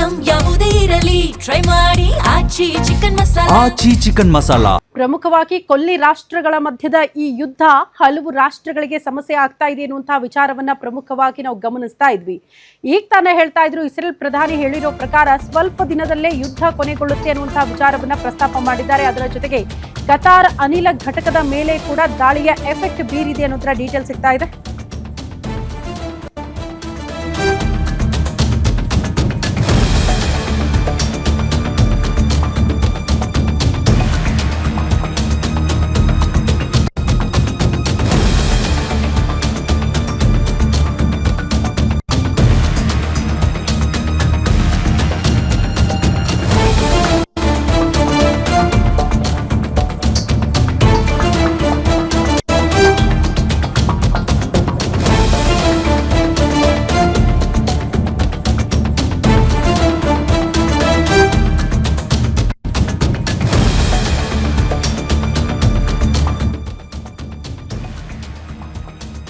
Item ಯಾವುದೇ ಇರಲಿ try ಮಾಡಿ ಆಚಿ ಚಿಕನ್ ಮಸಾಲಾ. ಪ್ರಮುಖವಾಗಿ ಕೊಲ್ಲಿ ರಾಷ್ಟ್ರಗಳ ಮಧ್ಯದ ಈ ಯುದ್ಧ ಹಲವು ರಾಷ್ಟ್ರಗಳಿಗೆ ಸಮಸ್ಯೆ ಆಗ್ತಾ ಇದೆ ಎನ್ನುವಂತಹ ವಿಚಾರವನ್ನ ಪ್ರಮುಖವಾಗಿ ನಾವು ಗಮನಿಸ್ತಾ ಇದ್ವಿ. ಈಗ ತಾನೇ ಹೇಳ್ತಾ ಇದ್ರು, ಇಸ್ರೇಲ್ ಪ್ರಧಾನಿ ಹೇಳಿರೋ ಪ್ರಕಾರ ಸ್ವಲ್ಪ ದಿನದಲ್ಲೇ ಯುದ್ಧ ಕೊನೆಗೊಳ್ಳುತ್ತೆ ಅನ್ನುವಂತಹ ವಿಚಾರವನ್ನ ಪ್ರಸ್ತಾಪ ಮಾಡಿದ್ದಾರೆ. ಅದರ ಜೊತೆಗೆ ಕತಾರ್ ಅನಿಲ ಘಟಕದ ಮೇಲೆ ಕೂಡ ದಾಳಿಯ ಎಫೆಕ್ಟ್ ಬೀರಿದೆ ಅನ್ನೋದರ ಡೀಟೇಲ್ ಸಿಗ್ತಾ ಇದೆ.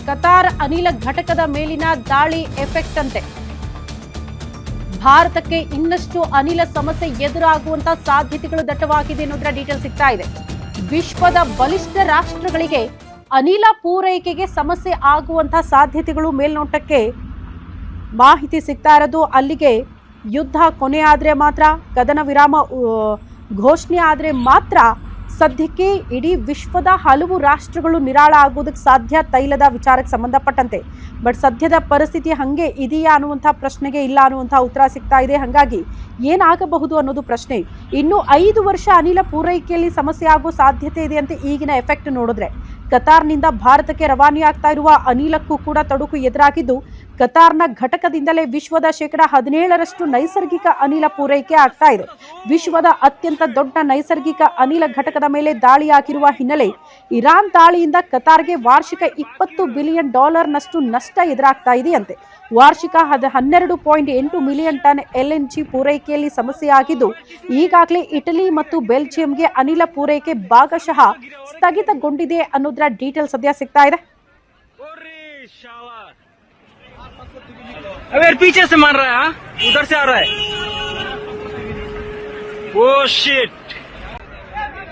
ಕತಾರ್ ಅನಿಲ ಘಟಕದ ಮೇಲಿನ ದಾಳಿ ಎಫೆಕ್ಟ್ ಅಂತೆ ಭಾರತಕ್ಕೆ ಇನ್ನಷ್ಟು ಅನಿಲ ಸಮಸ್ಯೆ ಎದುರಾಗುವಂತಹ ಸಾಧ್ಯತೆಗಳು ದಟ್ಟವಾಗಿದೆ ಅನ್ನೋದರ ಡೀಟೇಲ್ ಸಿಗ್ತಾ ಇದೆ. ವಿಶ್ವದ ಬಲಿಷ್ಠ ರಾಷ್ಟ್ರಗಳಿಗೆ ಅನಿಲ ಪೂರೈಕೆಗೆ ಸಮಸ್ಯೆ ಆಗುವಂತಹ ಸಾಧ್ಯತೆಗಳು ಮೇಲ್ನೋಟಕ್ಕೆ ಮಾಹಿತಿ ಸಿಗ್ತಾ ಇರೋದು. ಅಲ್ಲಿಗೆ ಯುದ್ಧ ಕೊನೆ ಆದರೆ ಮಾತ್ರ, ಕದನ ವಿರಾಮ ಘೋಷಣೆ ಆದರೆ ಮಾತ್ರ ಸದ್ಯಕ್ಕೆ ಇಡೀ ವಿಶ್ವದ ಹಲವು ರಾಷ್ಟ್ರಗಳು ನಿರಾಳ ಆಗೋದಕ್ಕೆ ಸಾಧ್ಯ, ತೈಲದ ವಿಚಾರಕ್ಕೆ ಸಂಬಂಧಪಟ್ಟಂತೆ. ಬಟ್ ಸದ್ಯದ ಪರಿಸ್ಥಿತಿ ಹಾಗೆ ಇದೆಯಾ ಅನ್ನುವಂಥ ಪ್ರಶ್ನೆಗೆ ಇಲ್ಲ ಅನ್ನುವಂಥ ಉತ್ತರ ಸಿಗ್ತಾ ಇದೆ. ಹಾಗಾಗಿ ಏನಾಗಬಹುದು ಅನ್ನೋದು ಪ್ರಶ್ನೆ. ಇನ್ನು 5 ವರ್ಷ ಅನಿಲ ಪೂರೈಕೆಯಲ್ಲಿ ಸಮಸ್ಯೆ ಆಗೋ ಸಾಧ್ಯತೆ ಇದೆ ಅಂತ ಈಗಿನ ಎಫೆಕ್ಟ್ ನೋಡಿದ್ರೆ, ಕತಾರ್ನಿಂದ ಭಾರತಕ್ಕೆ ರವಾನೆಯಾಗ್ತಾ ಇರುವ ಅನಿಲಕ್ಕೂ ಕೂಡ ತೊಡಕು ಎದುರಾಗಿದ್ದು, ಕತಾರ್ನ ಘಟಕದಿಂದಲೇ ವಿಶ್ವದ 17% ನೈಸರ್ಗಿಕ ಅನಿಲ ಪೂರೈಕೆ ಆಗ್ತಾ ಇದೆ. ವಿಶ್ವದ ಅತ್ಯಂತ ದೊಡ್ಡ ನೈಸರ್ಗಿಕ ಅನಿಲ ಘಟಕದ ಮೇಲೆ ದಾಳಿಯಾಗಿರುವ ಹಿನ್ನೆಲೆ ಇರಾನ್ ದಾಳಿಯಿಂದ ಕತಾರ್ಗೆ ವಾರ್ಷಿಕ $20 ಬಿಲಿಯನ್ ನಷ್ಟು ನಷ್ಟ ಎದುರಾಗ್ತಾ ಇದೆಯಂತೆ. ವಾರ್ಷಿಕ 12.8 ಮಿಲಿಯನ್ ಟನ್ LNG ಪೂರೈಕೆಯಲ್ಲಿ ಸಮಸ್ಯೆಯಾಗಿದ್ದು, ಈಗಾಗಲೇ ಇಟಲಿ ಮತ್ತು ಬೆಲ್ಜಿಯಂಗೆ ಅನಿಲ ಪೂರೈಕೆ ಭಾಗಶಃ ಸ್ಥಗಿತಗೊಂಡಿದೆ ಅನ್ನೋದರ ಡೀಟೇಲ್ ಸದ್ಯ ಸಿಗ್ತಾ ಇದೆ. अबे पीछे से मार रहा है, उधर से आ रहा है. Oh shit.